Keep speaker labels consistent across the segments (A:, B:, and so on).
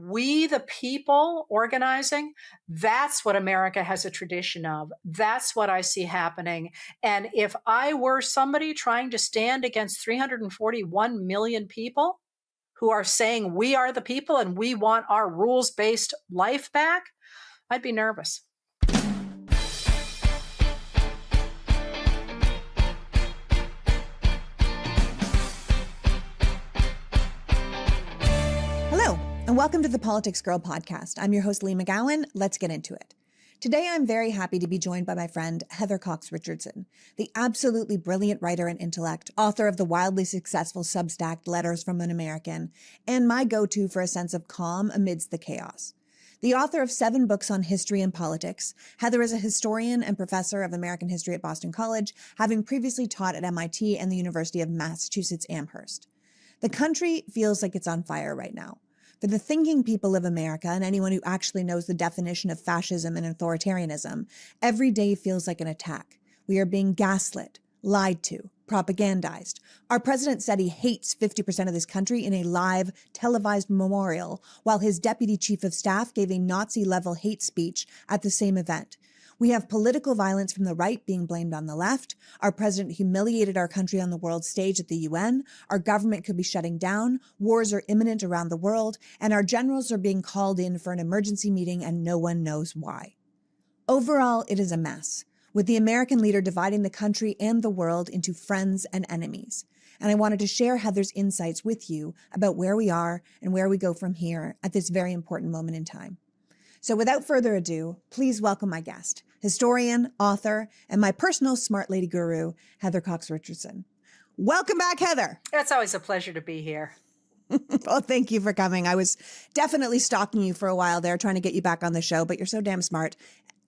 A: we the people organizing, that's what America has a tradition of. That's what I see happening. And if I were somebody trying to stand against 341 million people who are saying we are the people and we want our rules-based life back, I'd be nervous.
B: Hello, and welcome to the PoliticsGirl podcast. I'm your host, Lee McGowan. Let's get into it. Today, I'm very happy to be joined by my friend, Heather Cox Richardson, the absolutely brilliant writer and intellect, author of the wildly successful Substack Letters from an American, and my go-to for a sense of calm amidst the chaos. The author of 7 books on history and politics, Heather is a historian and professor of American history at Boston College, having previously taught at MIT and the University of Massachusetts Amherst. The country feels like it's on fire right now. For the thinking people of America and anyone who actually knows the definition of fascism and authoritarianism, every day feels like an attack. We are being gaslit, lied to, propagandized. Our president said he hates 50% of this country in a live, televised memorial, while his deputy chief of staff gave a Nazi-level hate speech at the same event. We have political violence from the right being blamed on the left. Our president humiliated our country on the world stage at the UN. Our government could be shutting down. Wars are imminent around the world. And our generals are being called in for an emergency meeting and no one knows why. Overall, it is a mess, with the American leader dividing the country and the world into friends and enemies. And I wanted to share Heather's insights with you about where we are and where we go from here at this very important moment in time. So without further ado, please welcome my guest, historian, author, and my personal smart lady guru, Heather Cox Richardson. Welcome back, Heather.
A: It's always a pleasure to be here.
B: Well, thank you for coming. I was definitely stalking you for a while there, trying to get you back on the show, but you're so damn smart.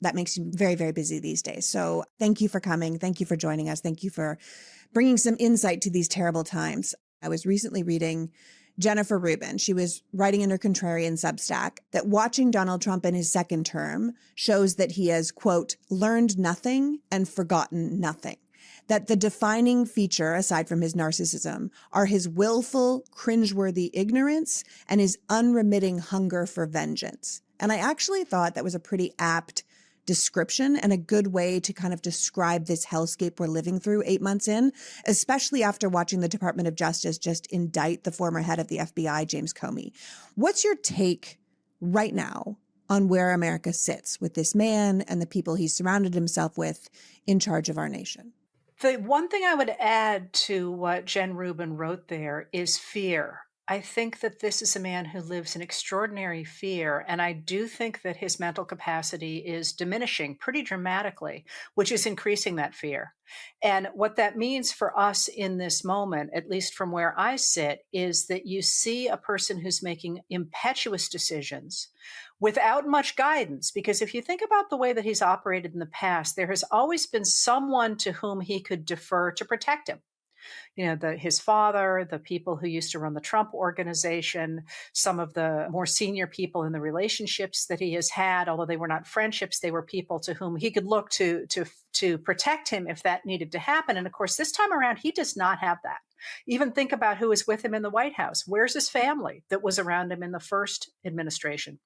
B: That makes you very, very busy these days. So thank you for coming. Thank you for joining us. Thank you for bringing some insight to these terrible times. I was recently reading Jennifer Rubin. She was writing in her Contrarian Substack that watching Donald Trump in his second term shows that he has, quote, learned nothing and forgotten nothing. That the defining feature, aside from his narcissism, are his willful, cringeworthy ignorance and his unremitting hunger for vengeance. And I actually thought that was a pretty apt description and a good way to kind of describe this hellscape we're living through 8 months in, especially after watching the Department of Justice just indict the former head of the FBI, James Comey. What's your take right now on where America sits with this man and the people he's surrounded himself with in charge of our nation?
A: The one thing I would add to what Jen Rubin wrote there is fear. I think that this is a man who lives in extraordinary fear, and I do think that his mental capacity is diminishing pretty dramatically, which is increasing that fear. And what that means for us in this moment, at least from where I sit, is that you see a person who's making impetuous decisions without much guidance. Because if you think about the way that he's operated in the past, there has always been someone to whom he could defer to protect him. You know, his father, the people who used to run the Trump organization, some of the more senior people in the relationships that he has had, although they were not friendships, they were people to whom he could look to protect him if that needed to happen. And of course, this time around, he does not have that. Even think about who is with him in the White House. Where's his family that was around him in the first administration?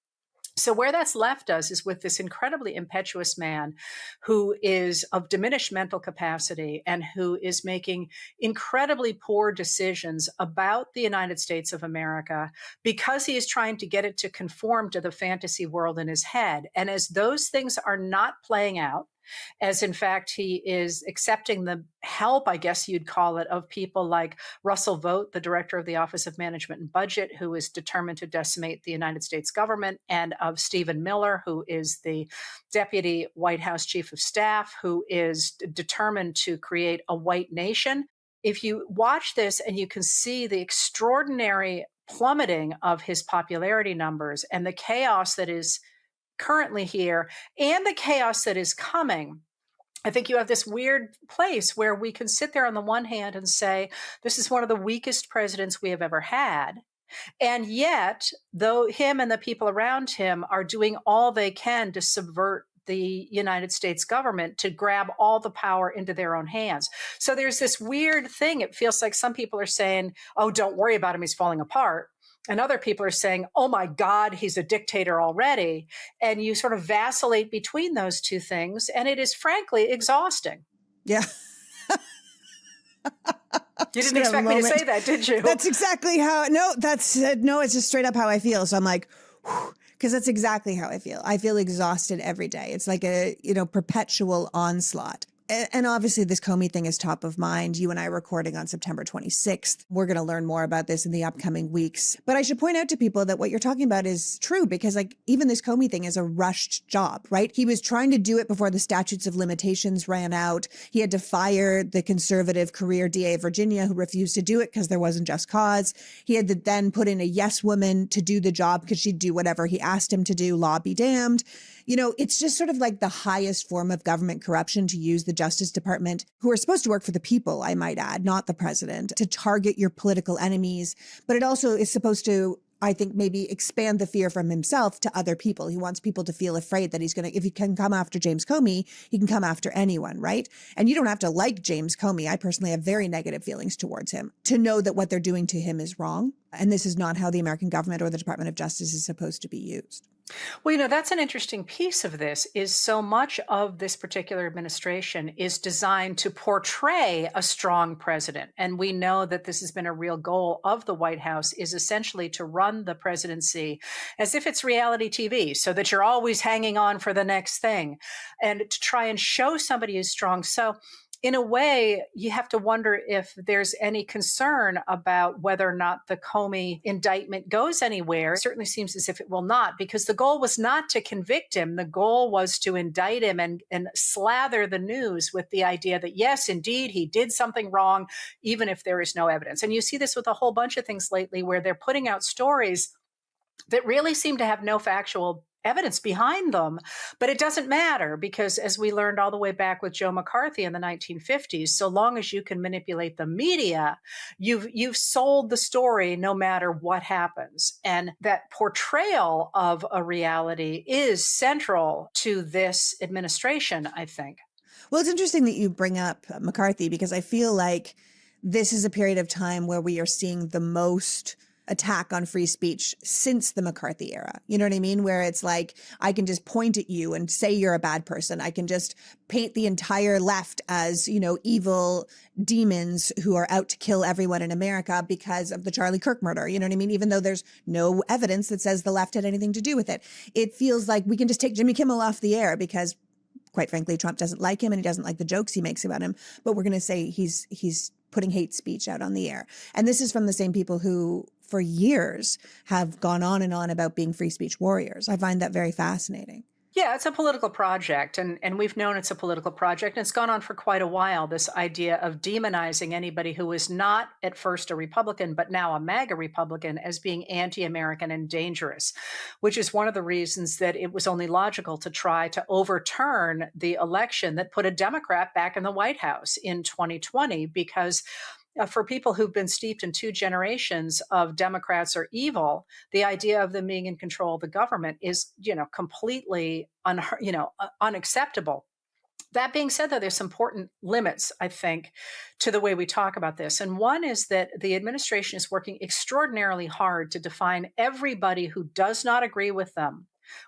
A: So where that's left us is with this incredibly impetuous man who is of diminished mental capacity and who is making incredibly poor decisions about the United States of America because he is trying to get it to conform to the fantasy world in his head. And as those things are not playing out, as in fact he is accepting the help, I guess you'd call it, of people like Russel, Vought, the director of the Office of Management and Budget, who is determined to decimate the United States government, and of Stephen Miller, who is the deputy White House chief of staff, who is determined to create a white nation. If you watch this and you can see the extraordinary plummeting of his popularity numbers and the chaos that is currently here and the chaos that is coming, I think you have this weird place where we can sit there on the one hand and say, this is one of the weakest presidents we have ever had. And yet, though him and the people around him are doing all they can to subvert the United States government, to grab all the power into their own hands. So there's this weird thing. It feels like some people are saying, oh, don't worry about him, he's falling apart. And other people are saying, oh my God, he's a dictator already. And you sort of vacillate between those two things. And it is frankly exhausting.
B: Yeah.
A: You
B: Just
A: didn't
B: gonna have a
A: expect me to
B: moment.
A: say that, did you?
B: That's exactly how, no, it's just straight up how I feel. So I'm like, because that's exactly how I feel. I feel exhausted every day. It's like a, perpetual onslaught. And obviously this Comey thing is top of mind. You and I are recording on September 26th. We're going to learn more about this in the upcoming weeks. But I should point out to people that what you're talking about is true, because like even this Comey thing is a rushed job, right? He was trying to do it before the statutes of limitations ran out. He had to fire the conservative career DA of Virginia who refused to do it because there wasn't just cause. He had to then put in a yes woman to do the job because she'd do whatever he asked him to do, law be damned. It's just sort of like the highest form of government corruption to use the Justice Department, who are supposed to work for the people, I might add, not the president, to target your political enemies. But it also is supposed to, I think, maybe expand the fear from himself to other people. He wants people to feel afraid that he's going to, if he can come after James Comey, he can come after anyone, right? And you don't have to like James Comey. I personally have very negative feelings towards him, to know that what they're doing to him is wrong. And this is not how the American government or the Department of Justice is supposed to be used.
A: Well, that's an interesting piece of this is so much of this particular administration is designed to portray a strong president. And we know that this has been a real goal of the White House, is essentially to run the presidency as if it's reality TV, so that you're always hanging on for the next thing and to try and show somebody who's strong. So in a way, you have to wonder if there's any concern about whether or not the Comey indictment goes anywhere. It certainly seems as if it will not, because the goal was not to convict him. The goal was to indict him and slather the news with the idea that, yes, indeed, he did something wrong, even if there is no evidence. And you see this with a whole bunch of things lately where they're putting out stories that really seem to have no factual evidence behind them. But it doesn't matter, because as we learned all the way back with Joe McCarthy in the 1950s, so long as you can manipulate the media, you've sold the story no matter what happens. And that portrayal of a reality is central to this administration, I think.
B: Well, it's interesting that you bring up McCarthy, because I feel like this is a period of time where we are seeing the most attack on free speech since the McCarthy era. You know what I mean? Where it's like, I can just point at you and say you're a bad person. I can just paint the entire left as, evil demons who are out to kill everyone in America because of the Charlie Kirk murder. You know what I mean? Even though there's no evidence that says the left had anything to do with it. It feels like we can just take Jimmy Kimmel off the air because, quite frankly, Trump doesn't like him and he doesn't like the jokes he makes about him. But we're going to say he's putting hate speech out on the air. And this is from the same people who for years have gone on and on about being free speech warriors. I find that very fascinating.
A: Yeah, it's a political project, and we've known it's a political project, and it's gone on for quite a while, this idea of demonizing anybody who was not at first a Republican, but now a MAGA Republican, as being anti-American and dangerous, which is one of the reasons that it was only logical to try to overturn the election that put a Democrat back in the White House in 2020, because for people who've been steeped in two generations of Democrats are evil, the idea of them being in control of the government is, completely unacceptable. That being said, though, there's some important limits, I think, to the way we talk about this. And one is that the administration is working extraordinarily hard to define everybody who does not agree with them,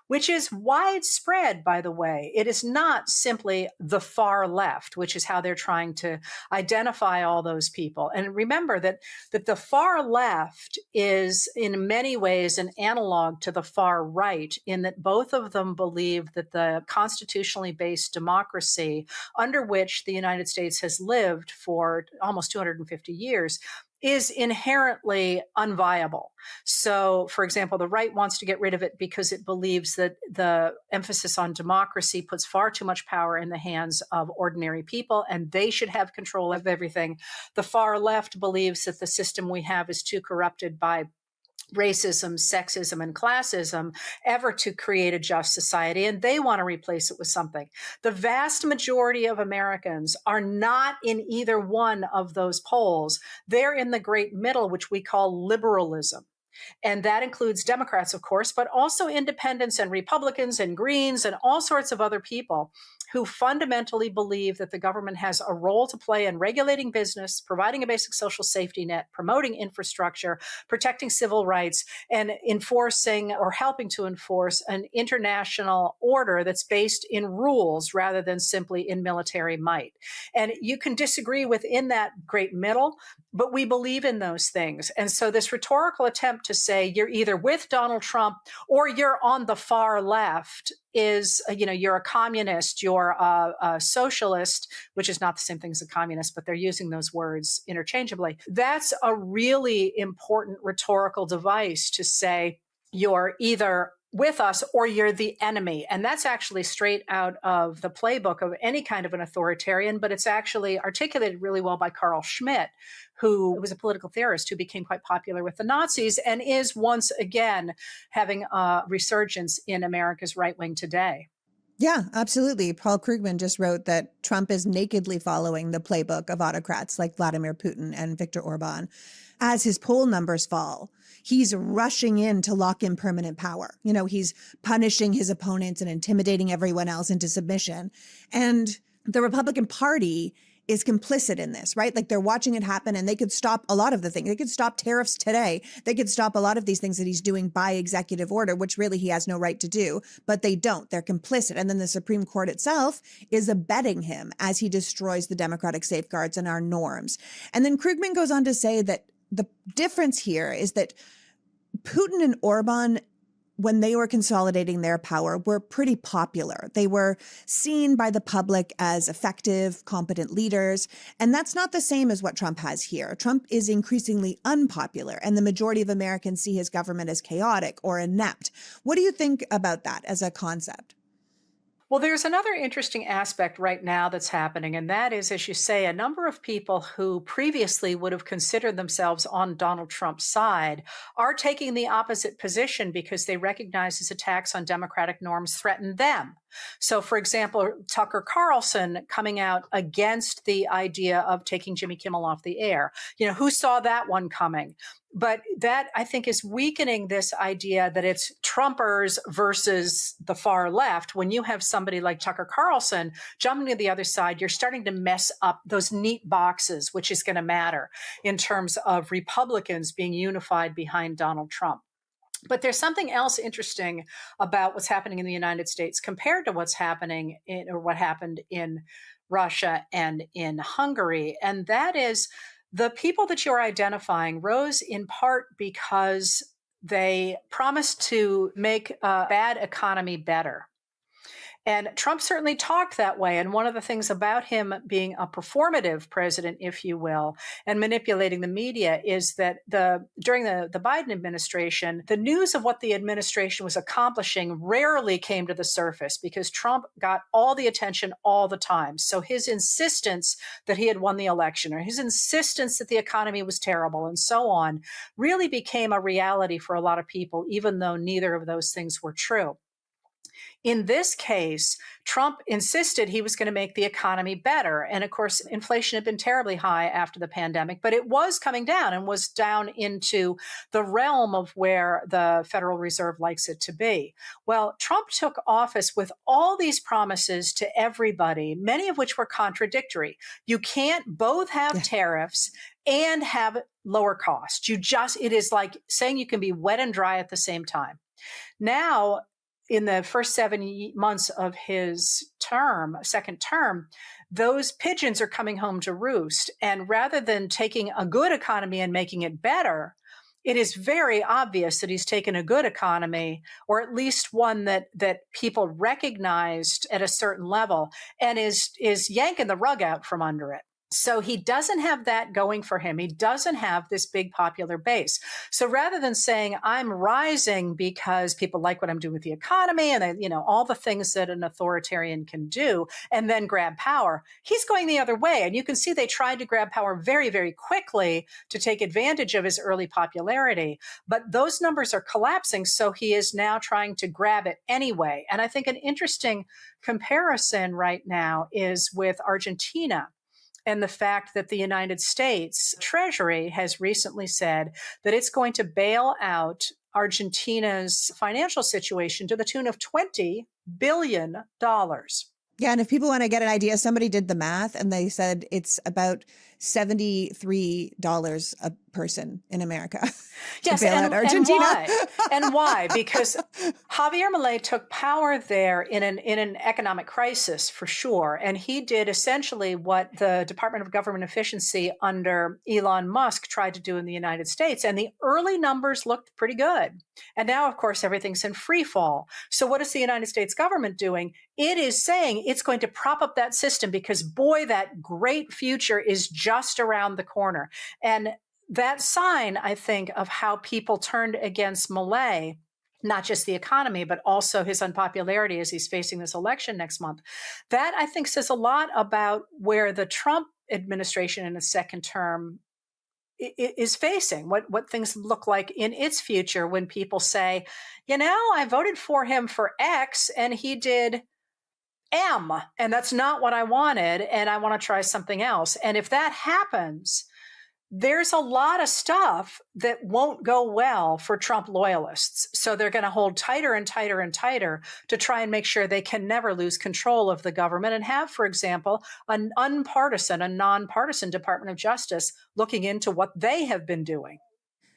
A: which is widespread, by the way. It is not simply the far left, which is how they're trying to identify all those people. And remember that the far left is in many ways an analog to the far right, in that both of them believe that the constitutionally based democracy under which the United States has lived for almost 250 years is inherently unviable. So, for example, the right wants to get rid of it because it believes that the emphasis on democracy puts far too much power in the hands of ordinary people, and they should have control of everything. The far left believes that the system we have is too corrupted by racism, sexism, and classism ever to create a just society, and they want to replace it with something. The vast majority of Americans are not in either one of those poles. They're in the great middle, which we call liberalism. And that includes Democrats, of course, but also independents and Republicans and Greens and all sorts of other people who fundamentally believe that the government has a role to play in regulating business, providing a basic social safety net, promoting infrastructure, protecting civil rights, and enforcing or helping to enforce an international order that's based in rules rather than simply in military might. And you can disagree within that great middle, but we believe in those things. And so this rhetorical attempt to say you're either with Donald Trump or you're on the far left is, you're a communist, you're a socialist, which is not the same thing as a communist, but they're using those words interchangeably. That's a really important rhetorical device to say you're either with us or you're the enemy. And that's actually straight out of the playbook of any kind of an authoritarian, but it's actually articulated really well by Carl Schmitt, who was a political theorist who became quite popular with the Nazis and is once again having a resurgence in America's right wing today.
B: Yeah, absolutely. Paul Krugman just wrote that Trump is nakedly following the playbook of autocrats like Vladimir Putin and Viktor Orban. As his poll numbers fall, he's rushing in to lock in permanent power. He's punishing his opponents and intimidating everyone else into submission. And the Republican Party is complicit in this, right? Like they're watching it happen and they could stop a lot of the things. They could stop tariffs today. They could stop a lot of these things that he's doing by executive order, which really he has no right to do, but they don't. They're complicit. And then the Supreme Court itself is abetting him as he destroys the democratic safeguards and our norms. And then Krugman goes on to say that the difference here is that Putin and Orban, when they were consolidating their power, were pretty popular. They were seen by the public as effective, competent leaders. And that's not the same as what Trump has here. Trump is increasingly unpopular, and the majority of Americans see his government as chaotic or inept. What do you think about that as a concept?
A: Well, there's another interesting aspect right now that's happening, and that is, as you say, a number of people who previously would have considered themselves on Donald Trump's side are taking the opposite position because they recognize his attacks on democratic norms threaten them. So, for example, Tucker Carlson coming out against the idea of taking Jimmy Kimmel off the air. Who saw that one coming? But that, I think, is weakening this idea that it's Trumpers versus the far left. When you have somebody like Tucker Carlson jumping to the other side, you're starting to mess up those neat boxes, which is going to matter in terms of Republicans being unified behind Donald Trump. But there's something else interesting about what's happening in the United States compared to what's happening or what happened in Russia and in Hungary. And that is the people that you're identifying rose in part because they promised to make a bad economy better. And Trump certainly talked that way. And one of the things about him being a performative president, if you will, and manipulating the media is that during the Biden administration, the news of what the administration was accomplishing rarely came to the surface because Trump got all the attention all the time. So his insistence that he had won the election or his insistence that the economy was terrible and so on really became a reality for a lot of people, even though neither of those things were true. In this case, Trump insisted he was going to make the economy better. And of course, inflation had been terribly high after the pandemic, but it was coming down and was down into the realm of where the Federal Reserve likes it to be. Well, Trump took office with all these promises to everybody, many of which were contradictory. You can't both have tariffs and have lower costs. It is like saying you can be wet and dry at the same time. Now, in the first 7 months of his second term, those pigeons are coming home to roost. And rather than taking a good economy and making it better, it is very obvious that he's taken a good economy, or at least one that people recognized at a certain level, and is yanking the rug out from under it. So he doesn't have that going for him. He doesn't have this big popular base. So rather than saying I'm rising because people like what I'm doing with the economy and all the things that an authoritarian can do and then grab power, he's going the other way. And you can see they tried to grab power very, very quickly to take advantage of his early popularity. But those numbers are collapsing. So he is now trying to grab it anyway. And I think an interesting comparison right now is with Argentina. and the fact that the United States Treasury has recently said that it's going to bail out Argentina's financial situation to the tune of $20 billion.
B: Yeah, and if people want to get an idea, somebody did the math and they said it's about $73 a person in America to bail out Argentina.
A: And why? And why? Because Javier Milei took power there in an economic crisis, for sure. And he did essentially what the Department of Government Efficiency under Elon Musk tried to do in the United States. And the early numbers looked pretty good. And now, of course, everything's in free fall. So what is the United States government doing? It is saying it's going to prop up that system because, boy, that great future is just around the corner. And that sign, I think, of how people turned against Milei, not just the economy, but also his unpopularity as he's facing this election next month, that I think says a lot about where the Trump administration in its second term is facing, what things look like in its future when people say, I voted for him for X and he did M, and that's not what I wanted, and I want to try something else. And if that happens, there's a lot of stuff that won't go well for Trump loyalists. So they're going to hold tighter and tighter and tighter to try and make sure they can never lose control of the government and have, for example, a nonpartisan Department of Justice looking into what they have been doing.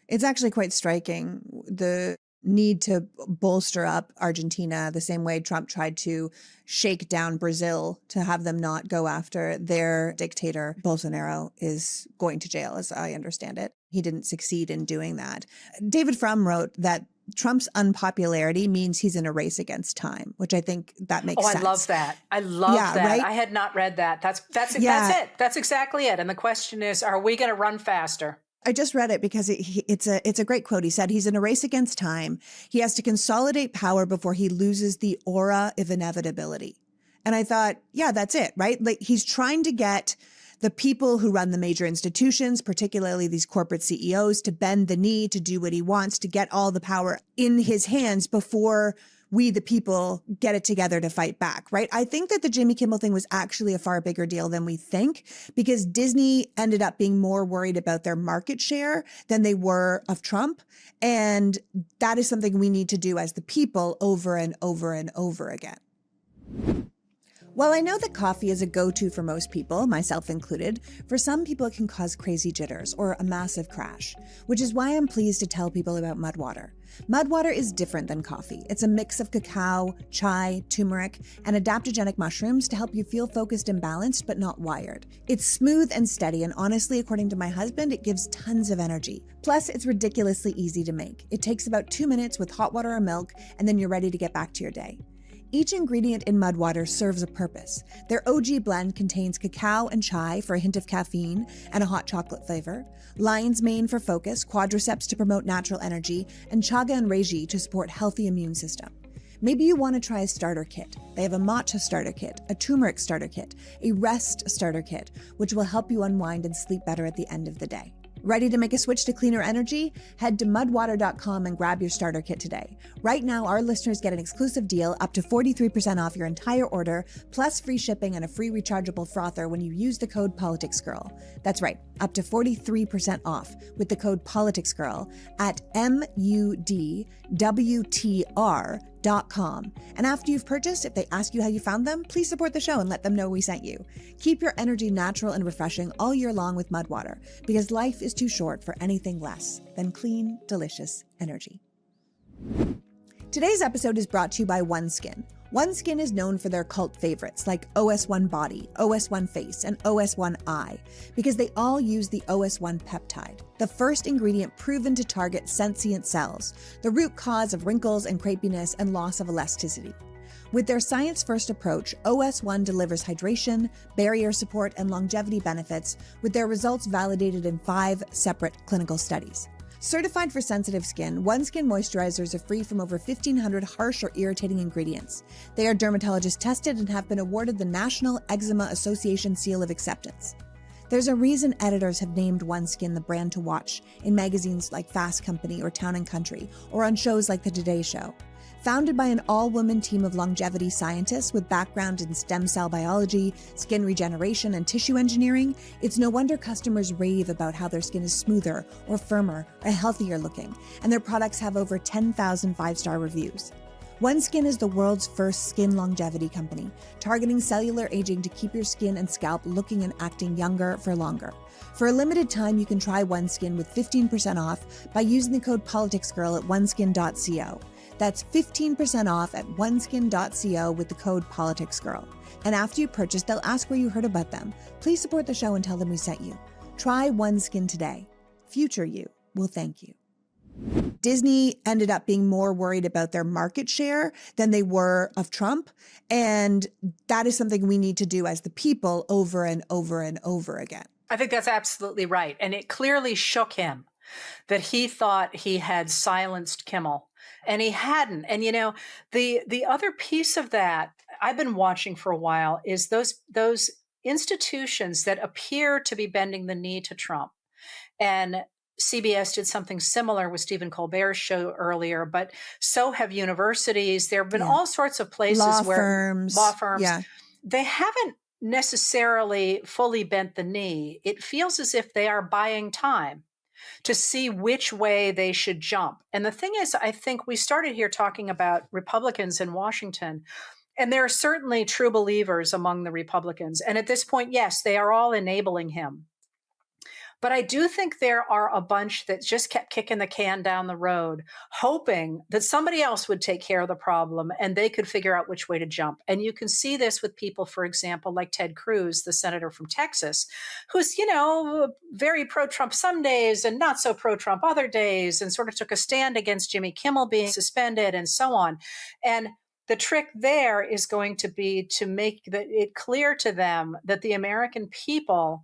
B: It's actually quite striking, the need to bolster up Argentina the same way Trump tried to shake down Brazil to have them not go after their dictator. Bolsonaro is going to jail, as I understand it. He didn't succeed in doing that. David Frum wrote that Trump's unpopularity means he's in a race against time, which I think that makes sense.
A: I love that. I love that. Right? I had not read that. That's it. That's exactly it. And the question is, are we going to run faster?
B: I just read it because it's a great quote. He said he's in a race against time. He has to consolidate power before he loses the aura of inevitability. And I thought, yeah, that's it, right? Like he's trying to get the people who run the major institutions, particularly these corporate CEOs, to bend the knee, to do what he wants, to get all the power in his hands before we, the people, get it together to fight back, right? I think that the Jimmy Kimmel thing was actually a far bigger deal than we think, because Disney ended up being more worried about their market share than they were of Trump. And that is something we need to do as the people over and over and over again. While I know that coffee is a go-to for most people, myself included, for some people it can cause crazy jitters or a massive crash, which is why I'm pleased to tell people about Mudwater. Mudwater is different than coffee. It's a mix of cacao, chai, turmeric, and adaptogenic mushrooms to help you feel focused and balanced, but not wired. It's smooth and steady, and honestly, according to my husband, it gives tons of energy. Plus, it's ridiculously easy to make. It takes about 2 minutes with hot water or milk, and then you're ready to get back to your day. Each ingredient in Mudwater serves a purpose. Their OG blend contains cacao and chai for a hint of caffeine and a hot chocolate flavor, lion's mane for focus, quadriceps to promote natural energy, and chaga and reishi to support healthy immune system. Maybe you want to try a starter kit. They have a matcha starter kit, a turmeric starter kit, a rest starter kit, which will help you unwind and sleep better at the end of the day. Ready to make a switch to cleaner energy? Head to mudwater.com and grab your starter kit today. Right now, our listeners get an exclusive deal up to 43% off your entire order, plus free shipping and a free rechargeable frother when you use the code PoliticsGirl. That's right, up to 43% off with the code PoliticsGirl at MUDWTR.com. And after you've purchased, if they ask you how you found them, please support the show and let them know we sent you. Keep your energy natural and refreshing all year long with Mudwater, because life is too short for anything less than clean, delicious energy. Today's episode is brought to you by OneSkin. OneSkin is known for their cult favorites like OS1 Body, OS1 Face, and OS1 Eye, because they all use the OS1 peptide, the first ingredient proven to target sentient cells, the root cause of wrinkles and crepiness and loss of elasticity. With their science-first approach, OS1 delivers hydration, barrier support, and longevity benefits, with their results validated in 5 separate clinical studies. Certified for sensitive skin, OneSkin moisturizers are free from over 1,500 harsh or irritating ingredients. They are dermatologist tested and have been awarded the National Eczema Association Seal of Acceptance. There's a reason editors have named OneSkin the brand to watch in magazines like Fast Company or Town & Country, or on shows like The Today Show. Founded by an all-woman team of longevity scientists with background in stem cell biology, skin regeneration, and tissue engineering, it's no wonder customers rave about how their skin is smoother or firmer or healthier looking, and their products have over 10,000 five-star reviews. OneSkin is the world's first skin longevity company, targeting cellular aging to keep your skin and scalp looking and acting younger for longer. For a limited time, you can try OneSkin with 15% off by using the code PoliticsGirl at oneskin.co. That's 15% off at oneskin.co with the code PoliticsGirl. And after you purchase, they'll ask where you heard about them. Please support the show and tell them we sent you. Try OneSkin today. Future you will thank you. Disney ended up being more worried about their market share than they were of Trump. And that is something we need to do as the people over and over and over again.
A: I think that's absolutely right. And it clearly shook him that he thought he had silenced Kimmel. And he hadn't. And, the other piece of that I've been watching for a while is those institutions that appear to be bending the knee to Trump. And CBS did something similar with Stephen Colbert's show earlier, but so have universities. There have been all sorts of places
B: law firms. Yeah.
A: They haven't necessarily fully bent the knee. It feels as if they are buying time to see which way they should jump. And the thing is, I think we started here talking about Republicans in Washington, and there are certainly true believers among the Republicans. And at this point, yes, they are all enabling him. But I do think there are a bunch that just kept kicking the can down the road, hoping that somebody else would take care of the problem and they could figure out which way to jump. And you can see this with people, for example, like Ted Cruz, the senator from Texas, who's, very pro-Trump some days and not so pro-Trump other days, and sort of took a stand against Jimmy Kimmel being suspended and so on. And the trick there is going to be to make it clear to them that the American people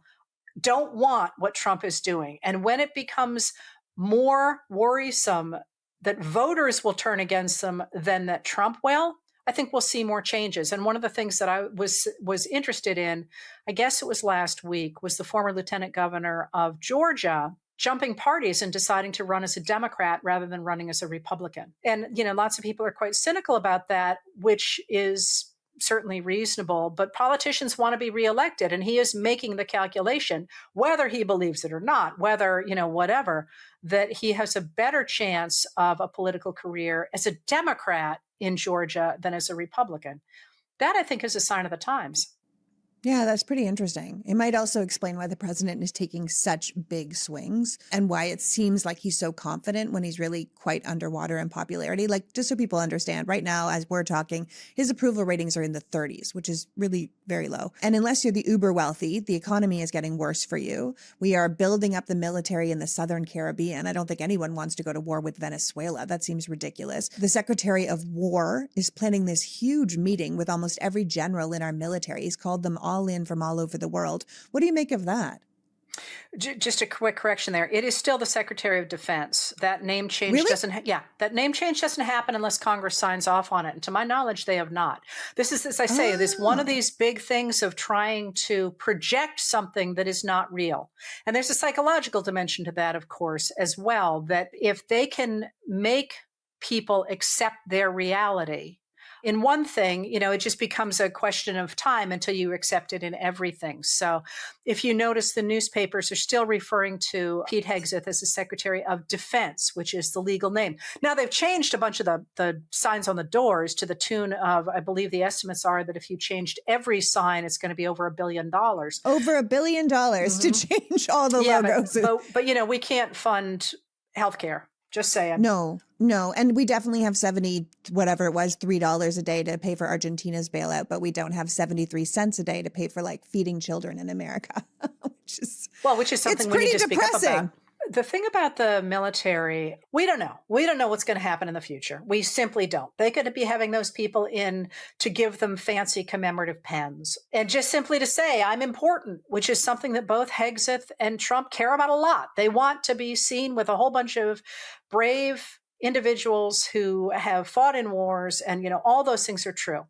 A: don't want what Trump is doing. And when it becomes more worrisome that voters will turn against them than that Trump will, I think we'll see more changes. And one of the things that I was interested in, I guess it was last week, was the former lieutenant governor of Georgia jumping parties and deciding to run as a Democrat rather than running as a Republican. And, lots of people are quite cynical about that, which is certainly reasonable, but politicians want to be reelected. And he is making the calculation, whether he believes it or not, whether, whatever, that he has a better chance of a political career as a Democrat in Georgia than as a Republican. That, I think, is a sign of the times.
B: Yeah, that's pretty interesting. It might also explain why the president is taking such big swings and why it seems like he's so confident when he's really quite underwater in popularity. Like, just so people understand, right now, as we're talking, his approval ratings are in the 30s, which is really very low. And unless you're the uber wealthy, the economy is getting worse for you. We are building up the military in the Southern Caribbean. I don't think anyone wants to go to war with Venezuela. That seems ridiculous. The Secretary of War is planning this huge meeting with almost every general in our military. He's called them all in from all over the world. What do you make of that?
A: Just a quick correction there. It is still the Secretary of Defense. That name change doesn't happen unless Congress signs off on it. And to my knowledge, they have not. This is, as I say, this one of these big things of trying to project something that is not real. And there's a psychological dimension to that, of course, as well, that if they can make people accept their reality, in one thing, it just becomes a question of time until you accept it in everything. So if you notice, the newspapers are still referring to Pete Hegseth as the Secretary of Defense, which is the legal name. Now, they've changed a bunch of the signs on the doors to the tune of, I believe the estimates are that if you changed every sign, it's going to be over $1 billion.
B: Over $1 billion to change all the logos.
A: But we can't fund healthcare. Just saying.
B: No. And we definitely have $3 a day to pay for Argentina's bailout, but we don't have 73 cents a day to pay for feeding children in America, which is something we need to speak up about. The thing about the military, we don't know. We don't know what's going to happen in the future. We simply don't. They could be having those people in to give them fancy commemorative pens and just simply to say, I'm important, which is something that both Hegseth and Trump care about a lot. They want to be seen with a whole bunch of brave individuals who have fought in wars, and, all those things are true.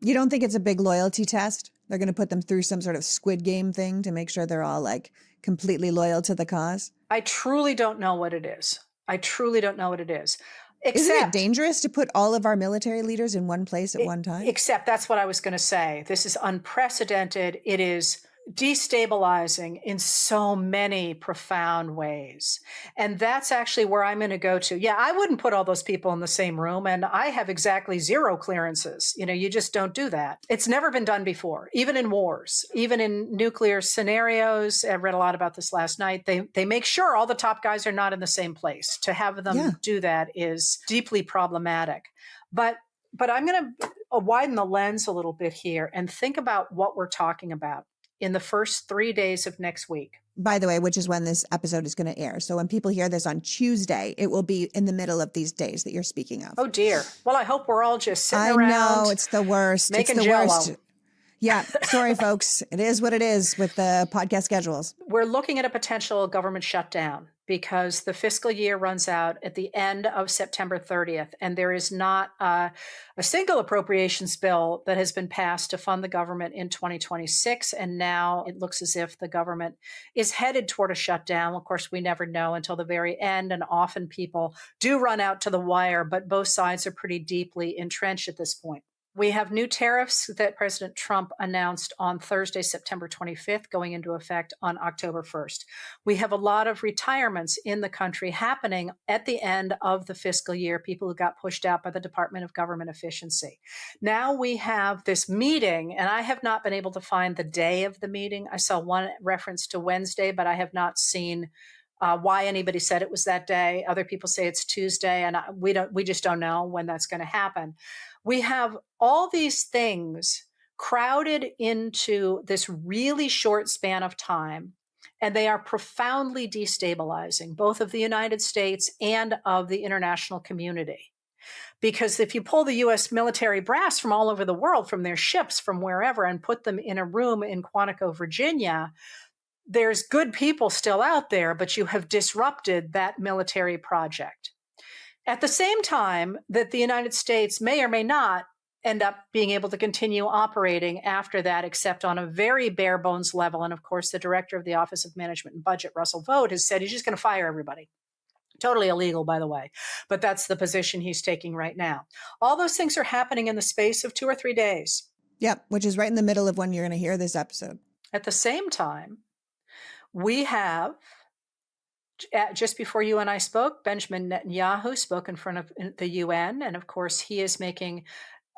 B: You don't think it's a big loyalty test? They're going to put them through some sort of Squid Game thing to make sure they're all completely loyal to the cause?
A: I truly don't know what it is.
B: Isn't it
A: Except
B: dangerous to put all of our military leaders in one place at one time?
A: Except that's what I was going to say. This is unprecedented. It is destabilizing in so many profound ways. And that's actually where I'm going to go to. Yeah, I wouldn't put all those people in the same room. And I have exactly zero clearances. You just don't do that. It's never been done before, even in wars, even in nuclear scenarios. I read a lot about this last night. They make sure all the top guys are not in the same place. To have them do that is deeply problematic. But I'm going to widen the lens a little bit here and think about what we're talking about in the first 3 days of next week.
B: By the way, which is when this episode is going to air. So when people hear this on Tuesday, it will be in the middle of these days that you're speaking of.
A: Oh, dear. Well, I hope we're all just sitting around.
B: I know, it's the worst.
A: Making
B: it's the
A: Jell-O.
B: worst. Yeah, sorry, folks. It is what it is with the podcast schedules.
A: We're looking at a potential government shutdown because the fiscal year runs out at the end of September 30th, and there is not a single appropriations bill that has been passed to fund the government in 2026. And now it looks as if the government is headed toward a shutdown. Of course, we never know until the very end, and often people do run out to the wire, but both sides are pretty deeply entrenched at this point. We have new tariffs that President Trump announced on Thursday, September 25th, going into effect on October 1st. We have a lot of retirements in the country happening at the end of the fiscal year, people who got pushed out by the Department of Government Efficiency. Now we have this meeting, and I have not been able to find the day of the meeting. I saw one reference to Wednesday, but I have not seen why anybody said it was that day. Other people say it's Tuesday, and we just don't know when that's going to happen. We have all these things crowded into this really short span of time, and they are profoundly destabilizing, both of the United States and of the international community. Because if you pull the U.S. military brass from all over the world, from their ships, from wherever, and put them in a room in Quantico, Virginia, there's good people still out there, but you have disrupted that military project. At the same time that the United States may or may not end up being able to continue operating after that, except on a very bare bones level. And of course, the director of the Office of Management and Budget, Russel Vought, has said he's just going to fire everybody. Totally illegal, by the way, but that's the position he's taking right now. All those things are happening in the space of 2 or 3 days.
B: Yep, which is right in the middle of when you're going to hear this episode.
A: At the same time, we have, just before you and I spoke, Benjamin Netanyahu spoke in front of the UN. And of course, he is making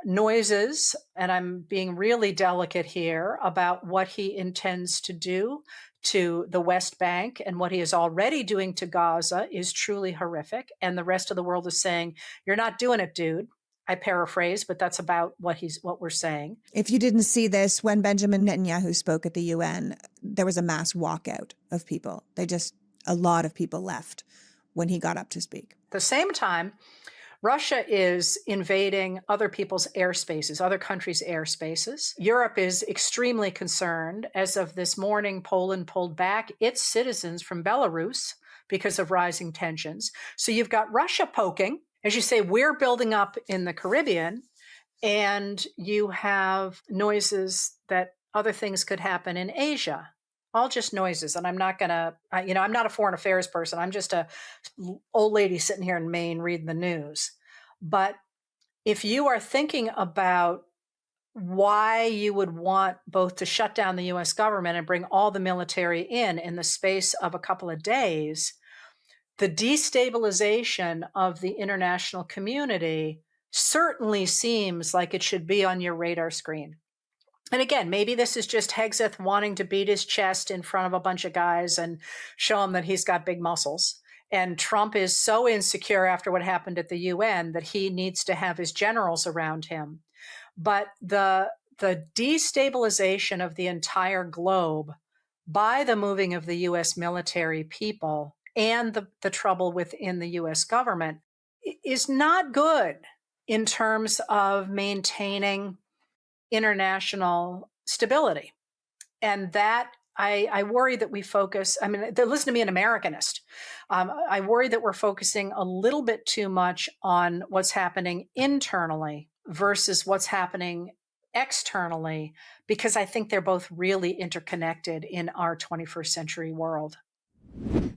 A: noises, and I'm being really delicate here, about what he intends to do to the West Bank, and what he is already doing to Gaza is truly horrific. And the rest of the world is saying, you're not doing it, dude. I paraphrase, but that's about what we're saying.
B: If you didn't see this, when Benjamin Netanyahu spoke at the UN, there was a mass walkout of people. A lot of people left when he got up to speak.
A: At the same time, Russia is invading other people's airspaces, other countries' airspaces. Europe is extremely concerned. As of this morning, Poland pulled back its citizens from Belarus because of rising tensions. So you've got Russia poking. As you say, we're building up in the Caribbean, and you have noises that other things could happen in Asia. All just noises. And I'm not going to, I'm not a foreign affairs person. I'm just a old lady sitting here in Maine reading the news. But if you are thinking about why you would want both to shut down the U.S. government and bring all the military in the space of a couple of days, the destabilization of the international community certainly seems like it should be on your radar screen. And again, maybe this is just Hegseth wanting to beat his chest in front of a bunch of guys and show him that he's got big muscles. And Trump is so insecure after what happened at the UN that he needs to have his generals around him. But the destabilization of the entire globe by the moving of the U.S. military people and the trouble within the U.S. government is not good in terms of maintaining international stability. And that I worry that we focus, listen to me, an Americanist. I worry that we're focusing a little bit too much on what's happening internally versus what's happening externally, because I think they're both really interconnected in our 21st century world.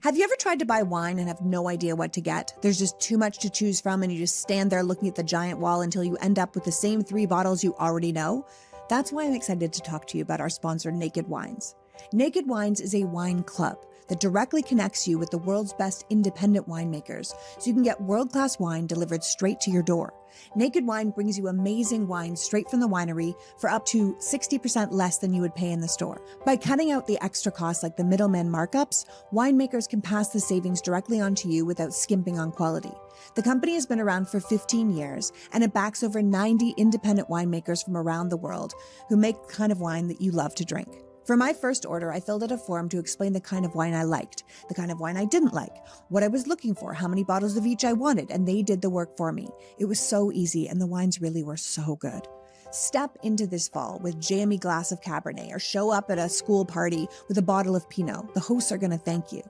B: Have you ever tried to buy wine and have no idea what to get? There's just too much to choose from and you just stand there looking at the giant wall until you end up with the same 3 bottles you already know? That's why I'm excited to talk to you about our sponsor, Naked Wines. Naked Wines is a wine club that directly connects you with the world's best independent winemakers, so you can get world-class wine delivered straight to your door. Naked Wine brings you amazing wine straight from the winery for up to 60% less than you would pay in the store. By cutting out the extra costs like the middleman markups, winemakers can pass the savings directly onto you without skimping on quality. The company has been around for 15 years, and it backs over 90 independent winemakers from around the world who make the kind of wine that you love to drink. For my first order, I filled out a form to explain the kind of wine I liked, the kind of wine I didn't like, what I was looking for, how many bottles of each I wanted, and they did the work for me. It was so easy, and the wines really were so good. Step into this fall with jammy glass of Cabernet, or show up at a school party with a bottle of Pinot. The hosts are going to thank you.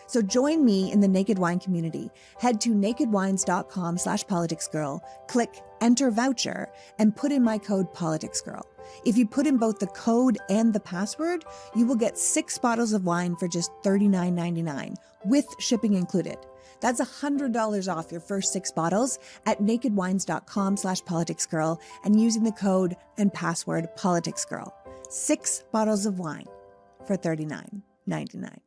B: So join me in the Naked Wine community. Head to nakedwines.com/politicsgirl, click enter voucher, and put in my code PoliticsGirl. If you put in both the code and the password, you will get 6 bottles of wine for just $39.99, with shipping included. That's $100 off your first 6 bottles at nakedwines.com/politicsgirl and using the code and password PoliticsGirl. 6 bottles of wine for $39.99.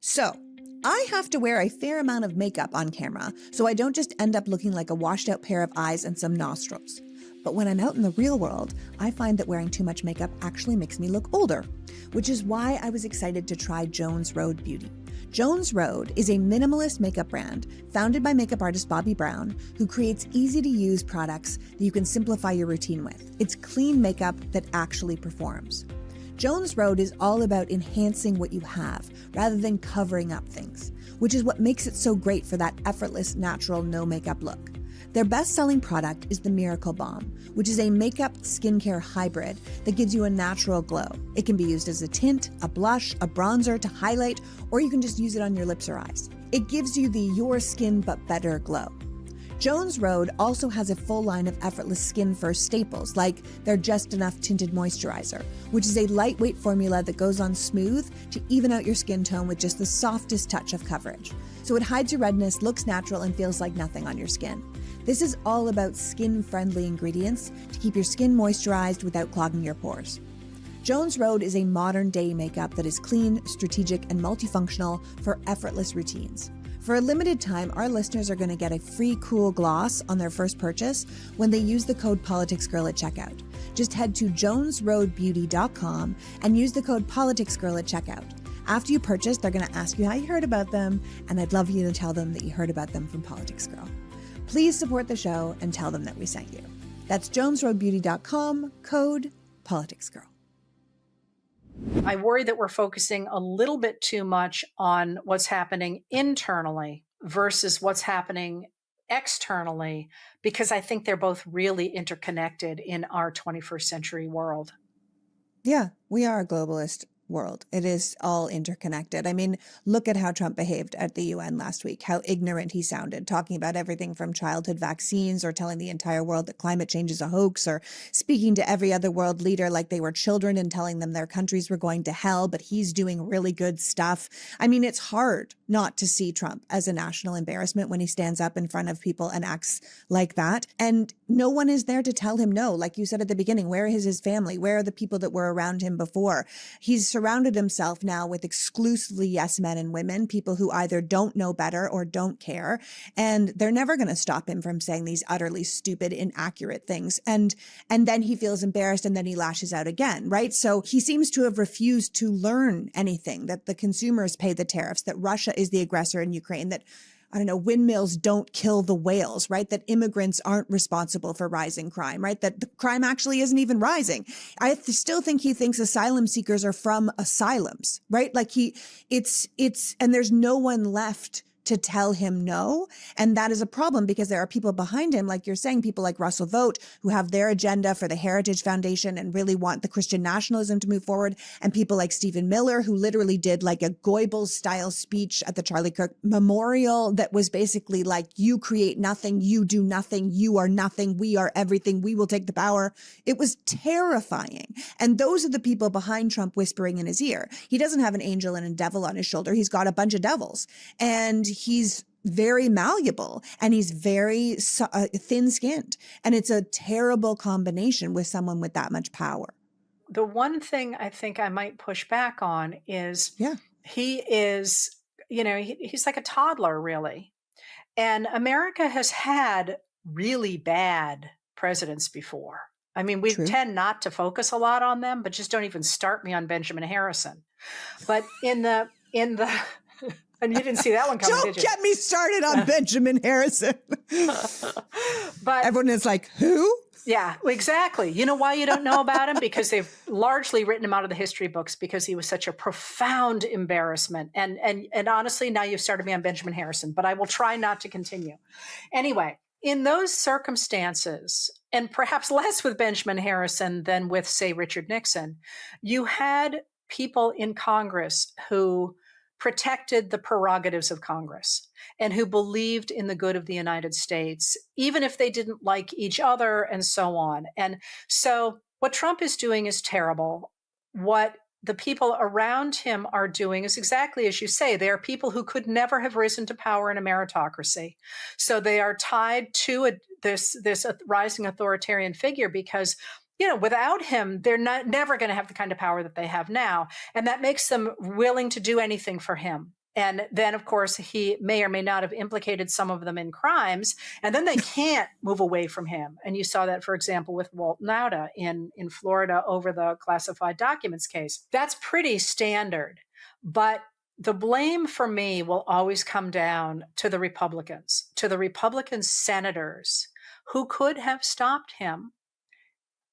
B: So, I have to wear a fair amount of makeup on camera, so I don't just end up looking like a washed out pair of eyes and some nostrils. But when I'm out in the real world, I find that wearing too much makeup actually makes me look older, which is why I was excited to try Jones Road Beauty. Jones Road is a minimalist makeup brand founded by makeup artist Bobbi Brown, who creates easy-to-use products that you can simplify your routine with. It's clean makeup that actually performs. Jones Road is all about enhancing what you have rather than covering up things, which is what makes it so great for that effortless, natural, no makeup look. Their best-selling product is the Miracle Balm, which is a makeup skincare hybrid that gives you a natural glow. It can be used as a tint, a blush, a bronzer to highlight, or you can just use it on your lips or eyes. It gives you the your skin but better glow. Jones Road also has a full line of effortless skin-first staples, like their Just Enough Tinted Moisturizer, which is a lightweight formula that goes on smooth to even out your skin tone with just the softest touch of coverage. So it hides your redness, looks natural, and feels like nothing on your skin. This is all about skin-friendly ingredients to keep your skin moisturized without clogging your pores. Jones Road is a modern-day makeup that is clean, strategic, and multifunctional for effortless routines. For a limited time, our listeners are going to get a free cool gloss on their first purchase when they use the code PoliticsGirl at checkout. Just head to jonesroadbeauty.com and use the code PoliticsGirl at checkout. After you purchase, they're going to ask you how you heard about them, and I'd love you to tell them that you heard about them from PoliticsGirl. Please support the show and tell them that we sent you. That's jonesroadbeauty.com, code PoliticsGirl.
A: I worry that we're focusing a little bit too much on what's happening internally versus what's happening externally, because I think they're both really interconnected in our 21st century world.
B: Yeah, we are a globalist world. It is all interconnected. I mean, look at how Trump behaved at the UN last week, how ignorant he sounded, talking about everything from childhood vaccines, or telling the entire world that climate change is a hoax, or speaking to every other world leader like they were children and telling them their countries were going to hell, but he's doing really good stuff. I mean, it's hard not to see Trump as a national embarrassment when he stands up in front of people and acts like that. And no one is there to tell him no. Like you said at the beginning, where is his family? Where are the people that were around him before? He's surrounded himself now with exclusively yes men and women, people who either don't know better or don't care. And they're never going to stop him from saying these utterly stupid, inaccurate things. And then he feels embarrassed and then he lashes out again, right? So he seems to have refused to learn anything, that the consumers pay the tariffs, that Russia is the aggressor in Ukraine, that windmills don't kill the whales, right? That immigrants aren't responsible for rising crime, right? That the crime actually isn't even rising. I still think he thinks asylum seekers are from asylums, right? Like and there's no one left to tell him no. And that is a problem because there are people behind him, like you're saying, people like Russel Vought, who have their agenda for the Heritage Foundation and really want the Christian nationalism to move forward. And people like Stephen Miller, who literally did like a Goebbels style speech at the Charlie Kirk Memorial that was basically like, you create nothing, you do nothing, you are nothing, we are everything, we will take the power. It was terrifying. And those are the people behind Trump whispering in his ear. He doesn't have an angel and a devil on his shoulder. He's got a bunch of devils. And he's very malleable and he's very thin-skinned. And it's a terrible combination with someone with that much power.
A: The one thing I think I might push back on is he is, he's like a toddler, really. And America has had really bad presidents before. I mean, we tend not to focus a lot on them, but just don't even start me on Benjamin Harrison. But in the and you didn't see that one coming,
B: Don't
A: did you?
B: get me started on Benjamin Harrison.
A: But
B: everyone is like, who?
A: Yeah, exactly. You know why you don't know about him? Because they've largely written him out of the history books because he was such a profound embarrassment. And honestly, now you've started me on Benjamin Harrison, but I will try not to continue. Anyway, in those circumstances, and perhaps less with Benjamin Harrison than with, say, Richard Nixon, you had people in Congress who protected the prerogatives of Congress and who believed in the good of the United States, even if they didn't like each other and so on. And so what Trump is doing is terrible. What the people around him are doing is exactly as you say. They are people who could never have risen to power in a meritocracy. So they are tied to this rising authoritarian figure because without him, they're never going to have the kind of power that they have now. And that makes them willing to do anything for him. And then, of course, he may or may not have implicated some of them in crimes. And then they can't move away from him. And you saw that, for example, with Walt Nauta in Florida over the classified documents case. That's pretty standard. But the blame for me will always come down to the Republican senators who could have stopped him.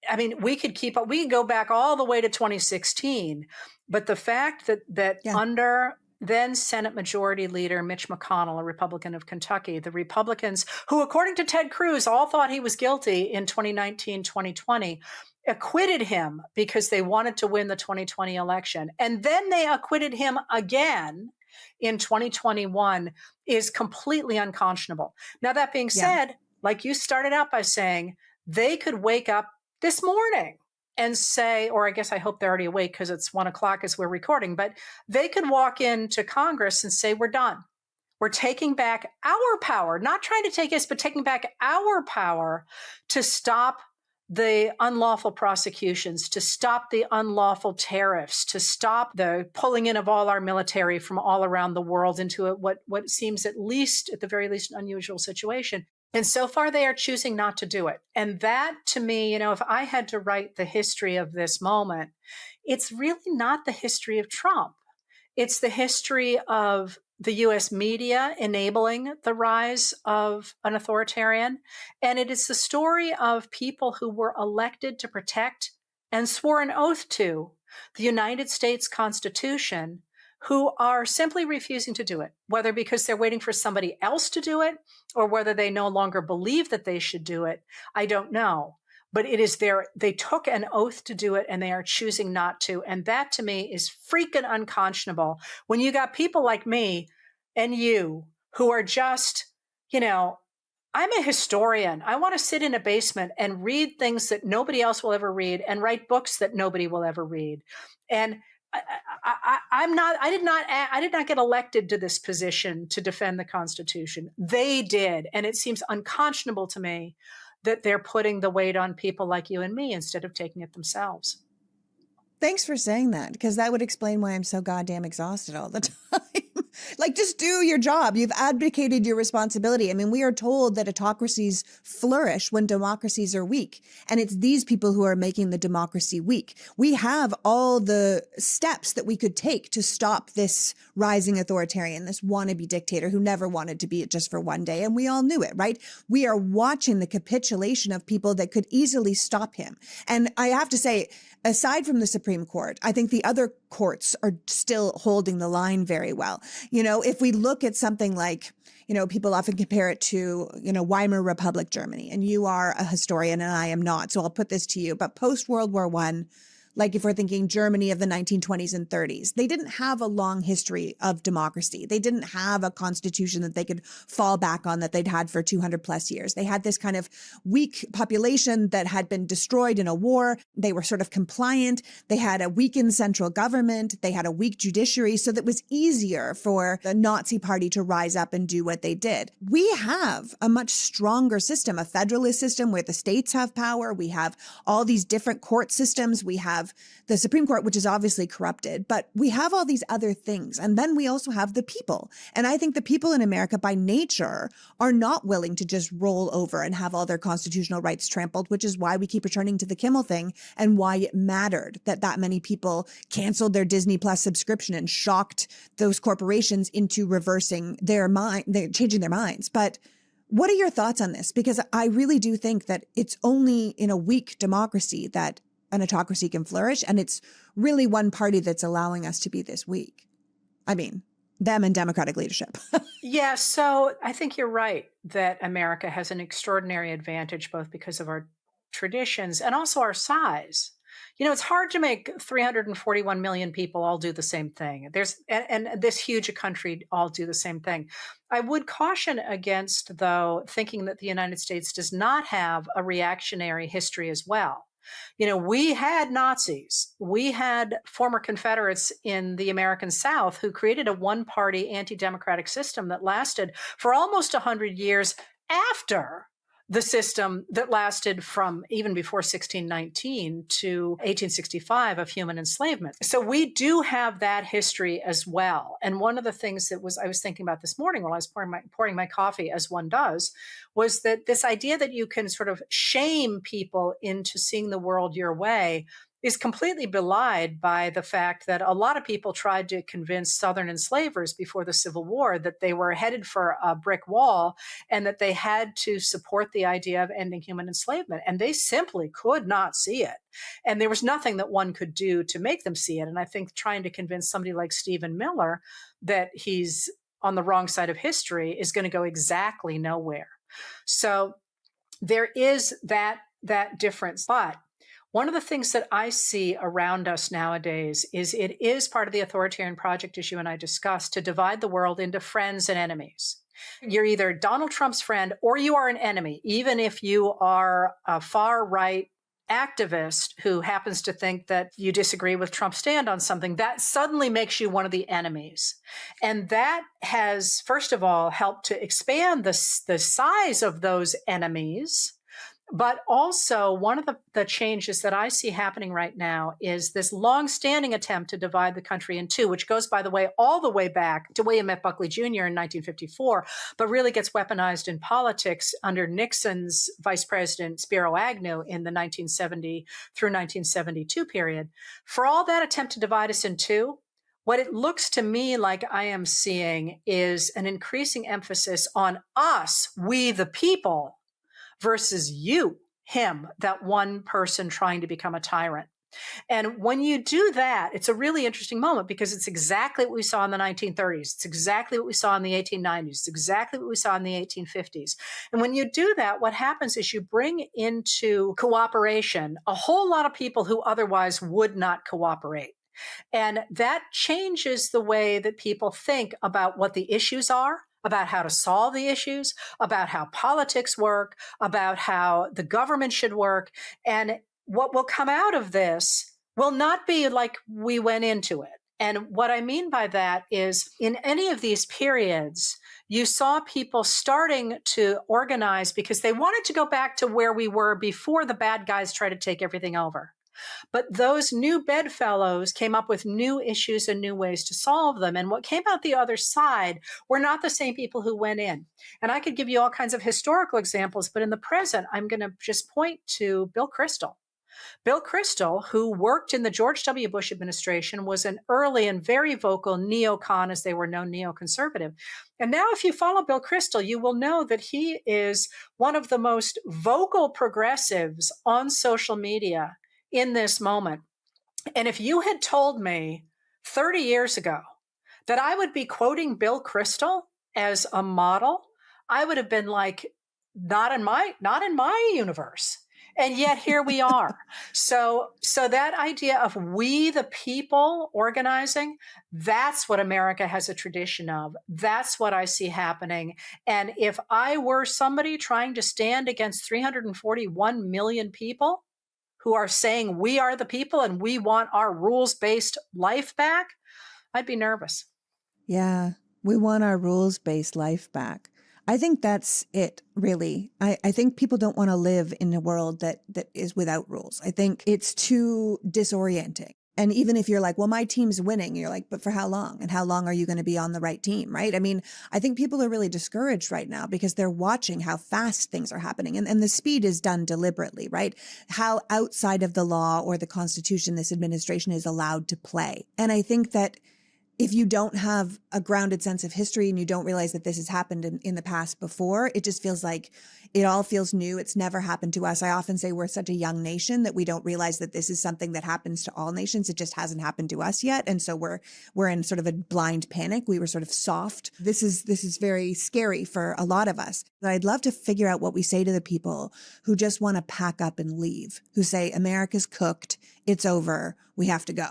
A: I mean, we could go back all the way to 2016, but the fact that under then Senate Majority Leader Mitch McConnell, a Republican of Kentucky, the Republicans who, according to Ted Cruz, all thought he was guilty in 2019, 2020, acquitted him because they wanted to win the 2020 election. And then they acquitted him again in 2021 is completely unconscionable. Now, that being said, like you started out by saying, they could wake up this morning and say, or I guess I hope they're already awake because it's 1:00 as we're recording, but they could walk into Congress and say, we're done. We're taking back our power, not trying to take us, but taking back our power to stop the unlawful prosecutions, to stop the unlawful tariffs, to stop the pulling in of all our military from all around the world into what seems at the very least, an unusual situation. And so far, they are choosing not to do it. And that, to me, if I had to write the history of this moment, it's really not the history of Trump. It's the history of the U.S. media enabling the rise of an authoritarian. And it is the story of people who were elected to protect and swore an oath to the United States Constitution, who are simply refusing to do it, whether because they're waiting for somebody else to do it or whether they no longer believe that they should do it. I don't know. But it is they took an oath to do it and they are choosing not to. And that to me is freaking unconscionable. When you got people like me and you who are just, I'm a historian. I want to sit in a basement and read things that nobody else will ever read and write books that nobody will ever read. And I did not get elected to this position to defend the Constitution. They did. And it seems unconscionable to me that they're putting the weight on people like you and me instead of taking it themselves.
B: Thanks for saying that, because that would explain why I'm so goddamn exhausted all the time. Like, just do your job. You've abdicated your responsibility. I mean, we are told that autocracies flourish when democracies are weak. And it's these people who are making the democracy weak. We have all the steps that we could take to stop this rising authoritarian, this wannabe dictator who never wanted to be it just for one day. And we all knew it, right? We are watching the capitulation of people that could easily stop him. And I have to say, aside from the Supreme Court, I think the other courts are still holding the line very well. If we look at something like, people often compare it to, Weimar Republic Germany, and you are a historian and I am not. So I'll put this to you. But post World War I, like if we're thinking Germany of the 1920s and 30s, they didn't have a long history of democracy. They didn't have a constitution that they could fall back on that they'd had for 200 plus years. They had this kind of weak population that had been destroyed in a war. They were sort of compliant. They had a weakened central government. They had a weak judiciary. So that it was easier for the Nazi party to rise up and do what they did. We have a much stronger system, a federalist system where the states have power. We have all these different court systems. We have the Supreme Court, which is obviously corrupted, but we have all these other things. And then we also have the people. And I think the people in America by nature are not willing to just roll over and have all their constitutional rights trampled, which is why we keep returning to the Kimmel thing and why it mattered that many people canceled their Disney Plus subscription and shocked those corporations into reversing their mind, changing their minds. But what are your thoughts on this? Because I really do think that it's only in a weak democracy that an autocracy can flourish. And it's really one party that's allowing us to be this weak. I mean, them and democratic leadership.
A: Yeah, so I think you're right that America has an extraordinary advantage, both because of our traditions and also our size. It's hard to make 341 million people all do the same thing. And this huge a country all do the same thing. I would caution against, though, thinking that the United States does not have a reactionary history as well. We had Nazis. We had former Confederates in the American South who created a one-party anti-democratic system that lasted for almost 100 years after the system that lasted from even before 1619 to 1865 of human enslavement. So we do have that history as well. And one of the things that I was thinking about this morning while I was pouring my coffee, as one does, was that this idea that you can sort of shame people into seeing the world your way is completely belied by the fact that a lot of people tried to convince Southern enslavers before the Civil War that they were headed for a brick wall and that they had to support the idea of ending human enslavement. And they simply could not see it. And there was nothing that one could do to make them see it. And I think trying to convince somebody like Stephen Miller that he's on the wrong side of history is going to go exactly nowhere. So there is that difference. But one of the things that I see around us nowadays is it is part of the authoritarian project, as you and I discussed, to divide the world into friends and enemies. You're either Donald Trump's friend or you are an enemy, even if you are a far-right activist who happens to think that you disagree with Trump's stand on something. That suddenly makes you one of the enemies. And that has, first of all, helped to expand the size of those enemies. But also, one of the changes that I see happening right now is this long-standing attempt to divide the country in two, which goes, by the way, all the way back to William F. Buckley Jr. in 1954, but really gets weaponized in politics under Nixon's Vice President Spiro Agnew in the 1970 through 1972 period. For all that attempt to divide us in two, what it looks to me like I am seeing is an increasing emphasis on us, we the people, versus you, him, that one person trying to become a tyrant. And when you do that, it's a really interesting moment because it's exactly what we saw in the 1930s. It's exactly what we saw in the 1890s. It's exactly what we saw in the 1850s. And when you do that, what happens is you bring into cooperation a whole lot of people who otherwise would not cooperate. And that changes the way that people think about what the issues are, about how to solve the issues, about how politics work, about how the government should work. And what will come out of this will not be like we went into it. And what I mean by that is in any of these periods, you saw people starting to organize because they wanted to go back to where we were before the bad guys tried to take everything over. But those new bedfellows came up with new issues and new ways to solve them. And what came out the other side were not the same people who went in. And I could give you all kinds of historical examples, but in the present, I'm going to just point to Bill Kristol. Bill Kristol, who worked in the George W. Bush administration, was an early and very vocal neocon, as they were known, neoconservative. And now if you follow Bill Kristol, you will know that he is one of the most vocal progressives on social media in this moment. And if you had told me 30 years ago that I would be quoting Bill Kristol as a model, I would have been like, not in my universe. And yet here we are. So that idea of we the people organizing, that's what America has a tradition of. That's what I see happening. And if I were somebody trying to stand against 341 million people who are saying we are the people and we want our rules-based life back, I'd be nervous.
B: Yeah, we want our rules-based life back. I think that's it, really. I think people don't want to live in a world that is without rules. I think it's too disorienting. And even if you're like, well, my team's winning, you're like, but for how long? And how long are you going to be on the right team, right? I mean, I think people are really discouraged right now because they're watching how fast things are happening. And the speed is done deliberately, right? How outside of the law or the Constitution this administration is allowed to play. And I think that if you don't have a grounded sense of history and you don't realize that this has happened in the past before, it just feels like it all feels new. It's never happened to us. I often say we're such a young nation that we don't realize that this is something that happens to all nations. It just hasn't happened to us yet. And so we're in sort of a blind panic. We were sort of soft. This is very scary for a lot of us. I'd love to figure out what we say to the people who just want to pack up and leave, who say, America's cooked. It's over. We have to go.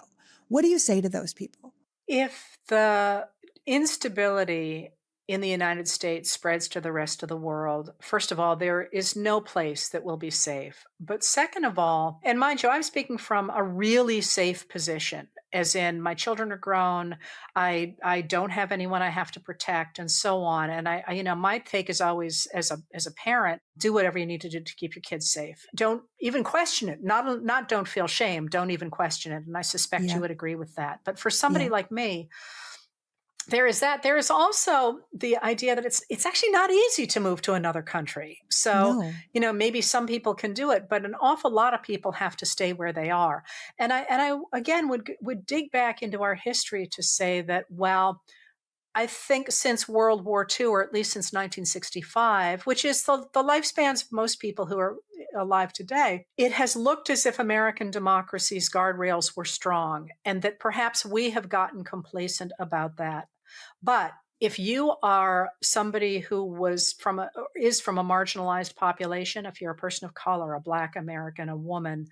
B: What do you say to those people?
A: If the instability in the United States spreads to the rest of the world, first of all, there is no place that will be safe. But second of all, and mind you, I'm speaking from a really safe position, as in my children are grown, I don't have anyone I have to protect, and so on. And my take is always, as a parent, do whatever you need to do to keep your kids safe. Don't even question it. Not don't feel shame. Don't even question it. And I suspect you would agree with that. But for somebody like me, there is that. There is also the idea that it's actually not easy to move to another country. So,
B: No.
A: Maybe some people can do it, but an awful lot of people have to stay where they are. And I again would dig back into our history to say that, well, I think since World War II, or at least since 1965, which is the lifespans of most people who are alive today, it has looked as if American democracy's guardrails were strong, and that perhaps we have gotten complacent about that. But if you are somebody who is from a marginalized population, if you're a person of color, a Black American, a woman,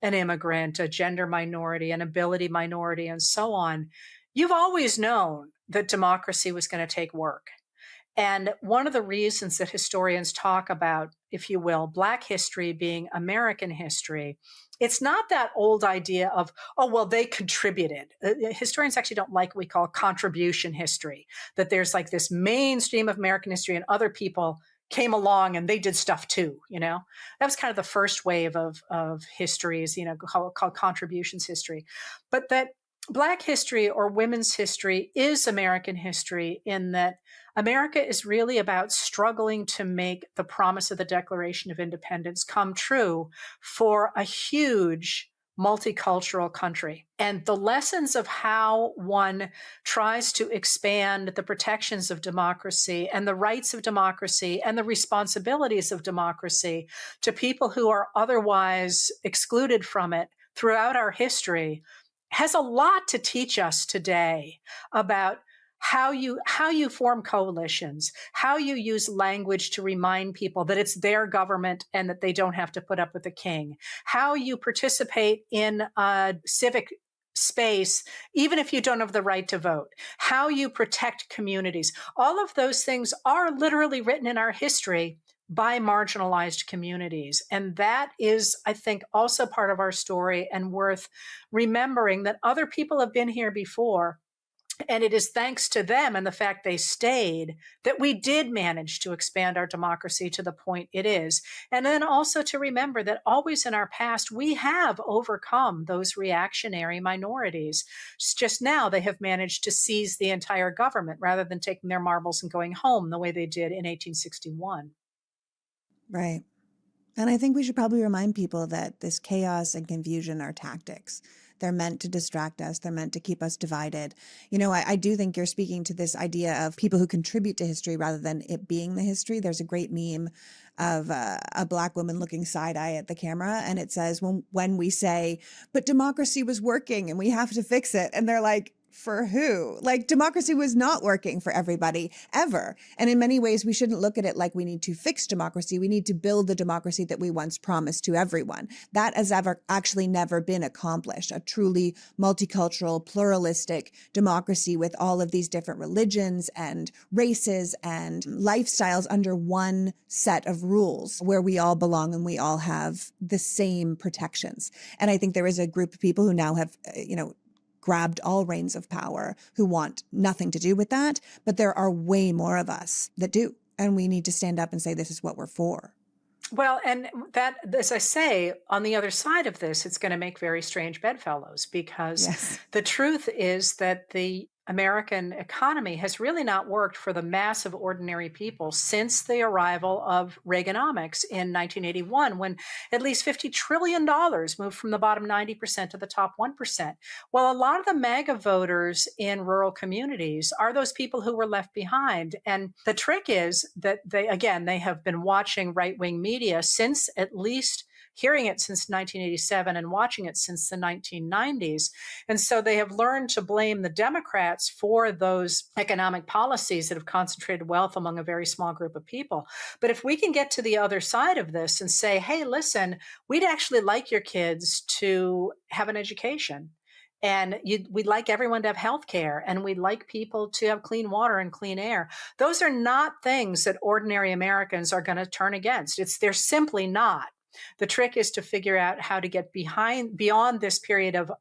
A: an immigrant, a gender minority, an ability minority, and so on, you've always known that democracy was going to take work. And one of the reasons that historians talk about, if you will, Black history being American history, it's not that old idea of, oh, well, they contributed. Historians actually don't like what we call contribution history, that there's like this mainstream of American history and other people came along and they did stuff too, That was kind of the first wave of histories, called contributions history. But that Black history or women's history is American history in that America is really about struggling to make the promise of the Declaration of Independence come true for a huge multicultural country. And the lessons of how one tries to expand the protections of democracy and the rights of democracy and the responsibilities of democracy to people who are otherwise excluded from it throughout our history has a lot to teach us today about how you form coalitions, how you use language to remind people that it's their government and that they don't have to put up with the king, how you participate in a civic space, even if you don't have the right to vote, how you protect communities. All of those things are literally written in our history by marginalized communities. And that is, I think, also part of our story and worth remembering that other people have been here before. And it is thanks to them and the fact they stayed that we did manage to expand our democracy to the point it is. And then also to remember that always in our past, we have overcome those reactionary minorities. It's just now they have managed to seize the entire government rather than taking their marbles and going home the way they did in 1861.
B: Right. And I think we should probably remind people that this chaos and confusion are tactics. They're meant to distract us. They're meant to keep us divided. I do think you're speaking to this idea of people who contribute to history rather than it being the history. There's a great meme of a Black woman looking side-eye at the camera. And it says, when we say, but democracy was working and we have to fix it. And they're like, for who? Like, democracy was not working for everybody ever. And in many ways, we shouldn't look at it like we need to fix democracy. We need to build the democracy that we once promised to everyone. That has actually never been accomplished. A truly multicultural, pluralistic democracy with all of these different religions and races and lifestyles under one set of rules where we all belong and we all have the same protections. And I think there is a group of people who now have, grabbed all reins of power who want nothing to do with that. But there are way more of us that do. And we need to stand up and say, this is what we're for.
A: Well, and that, as I say, on the other side of this, it's going to make very strange bedfellows, because the truth is that the American economy has really not worked for the mass of ordinary people since the arrival of Reaganomics in 1981, when at least $50 trillion moved from the bottom 90% to the top 1%. Well, a lot of the MAGA voters in rural communities are those people who were left behind. And the trick is that they have been watching right-wing media since at least hearing it since 1987 and watching it since the 1990s. And so they have learned to blame the Democrats for those economic policies that have concentrated wealth among a very small group of people. But if we can get to the other side of this and say, hey, listen, we'd actually like your kids to have an education. And we'd like everyone to have health care, and we'd like people to have clean water and clean air. Those are not things that ordinary Americans are going to turn against. They're simply not. The trick is to figure out how to get beyond this period of,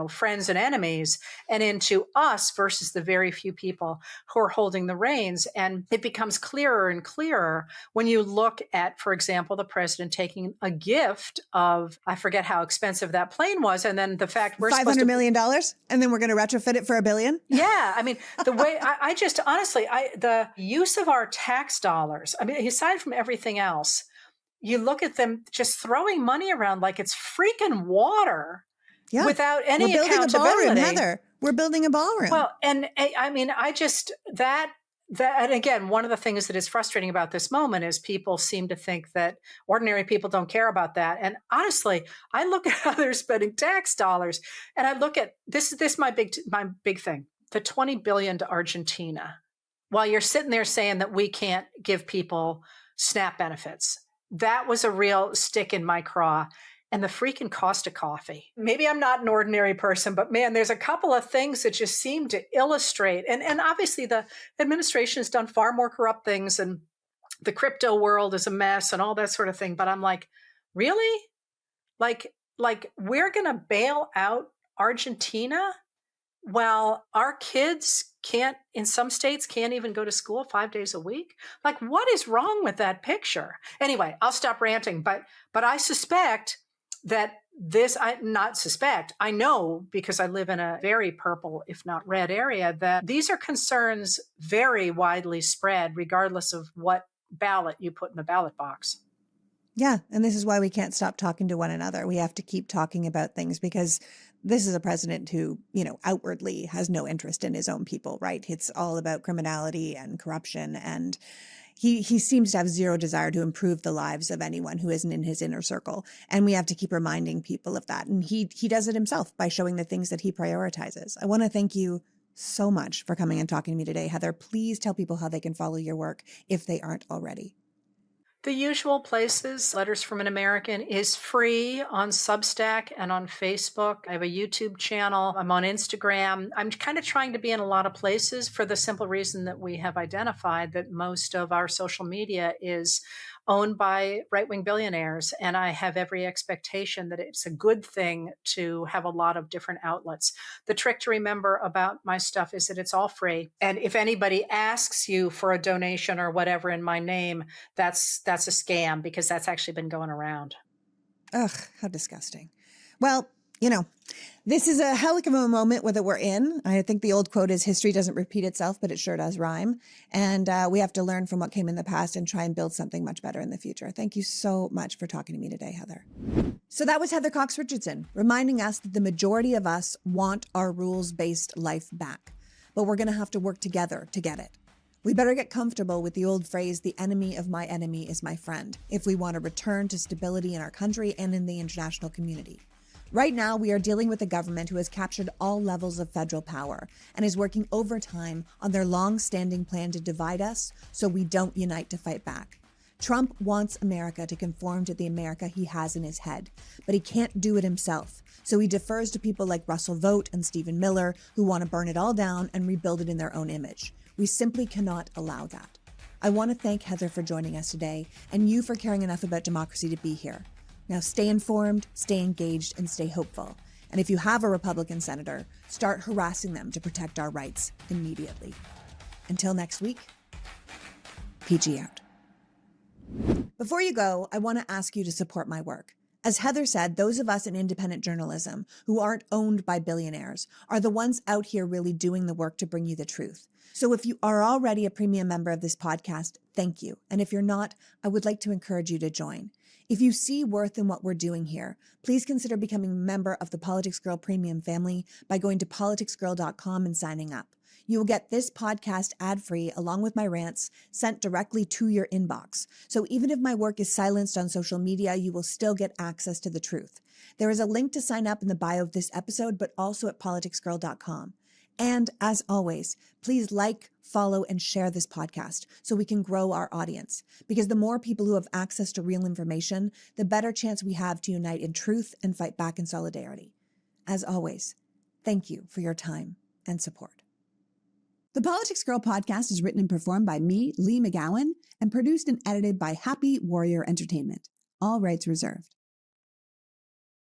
A: friends and enemies and into us versus the very few people who are holding the reins. And it becomes clearer and clearer when you look at, for example, the president taking a gift of, I forget how expensive that plane was. And then the fact we're
B: $500 million, and then we're going to retrofit it for $1 billion.
A: Yeah. I mean, the way I just honestly, the use of our tax dollars, I mean, aside from everything else, you look at them just throwing money around like it's freaking water without any accountability.
B: We're building a ballroom, Heather. We're building a ballroom.
A: Well, and I mean, that, and again, one of the things that is frustrating about this moment is people seem to think that ordinary people don't care about that. And honestly, I look at how they're spending tax dollars, and I look at this my big thing, the $20 billion to Argentina, while you're sitting there saying that we can't give people SNAP benefits. That was a real stick in my craw. And the freaking cost of coffee. Maybe I'm not an ordinary person, but man, there's a couple of things that just seem to illustrate. And obviously the administration has done far more corrupt things, and the crypto world is a mess and all that sort of thing. But I'm like, really? Like we're going to bail out Argentina while our kids in some states can't even go to school 5 days a week? Like, what is wrong with that picture? Anyway, I'll stop ranting, but I suspect that I know, because I live in a very purple, if not red area, that these are concerns very widely spread, regardless of what ballot you put in the ballot box.
B: Yeah. And this is why we can't stop talking to one another. We have to keep talking about things, because this is a president who, outwardly has no interest in his own people, right? It's all about criminality and corruption. And he seems to have zero desire to improve the lives of anyone who isn't in his inner circle. And we have to keep reminding people of that. And he does it himself by showing the things that he prioritizes. I want to thank you so much for coming and talking to me today, Heather. Please tell people how they can follow your work if they aren't already.
A: The usual places. Letters from an American is free on Substack and on Facebook. I have a YouTube channel. I'm on Instagram. I'm kind of trying to be in a lot of places for the simple reason that we have identified that most of our social media is owned by right-wing billionaires. And I have every expectation that it's a good thing to have a lot of different outlets. The trick to remember about my stuff is that it's all free. And if anybody asks you for a donation or whatever in my name, that's a scam, because that's actually been going around.
B: Ugh, how disgusting. Well, this is a hell of a moment that we're in. I think the old quote is, history doesn't repeat itself, but it sure does rhyme. And we have to learn from what came in the past and try and build something much better in the future. Thank you so much for talking to me today, Heather. So that was Heather Cox Richardson, reminding us that the majority of us want our rules-based life back, but we're going to have to work together to get it. We better get comfortable with the old phrase, the enemy of my enemy is my friend, if we want to return to stability in our country and in the international community. Right now, we are dealing with a government who has captured all levels of federal power and is working overtime on their long-standing plan to divide us so we don't unite to fight back. Trump wants America to conform to the America he has in his head, but he can't do it himself. So he defers to people like Russel Vought and Stephen Miller who want to burn it all down and rebuild it in their own image. We simply cannot allow that. I want to thank Heather for joining us today and you for caring enough about democracy to be here. Now stay informed, stay engaged, and stay hopeful. And if you have a Republican senator, start harassing them to protect our rights immediately. Until next week, PG out. Before you go, I want to ask you to support my work. As Heather said, those of us in independent journalism who aren't owned by billionaires are the ones out here really doing the work to bring you the truth. So if you are already a premium member of this podcast, thank you. And if you're not, I would like to encourage you to join. If you see worth in what we're doing here, please consider becoming a member of the PoliticsGirl Premium family by going to PoliticsGirl.com and signing up. You will get this podcast ad-free along with my rants sent directly to your inbox. So even if my work is silenced on social media, you will still get access to the truth. There is a link to sign up in the bio of this episode, but also at PoliticsGirl.com. And as always, please like, follow, and share this podcast so we can grow our audience. Because the more people who have access to real information, the better chance we have to unite in truth and fight back in solidarity. As always, thank you for your time and support. The Politics Girl podcast is written and performed by me, Lee McGowan, and produced and edited by Happy Warrior Entertainment. All rights reserved.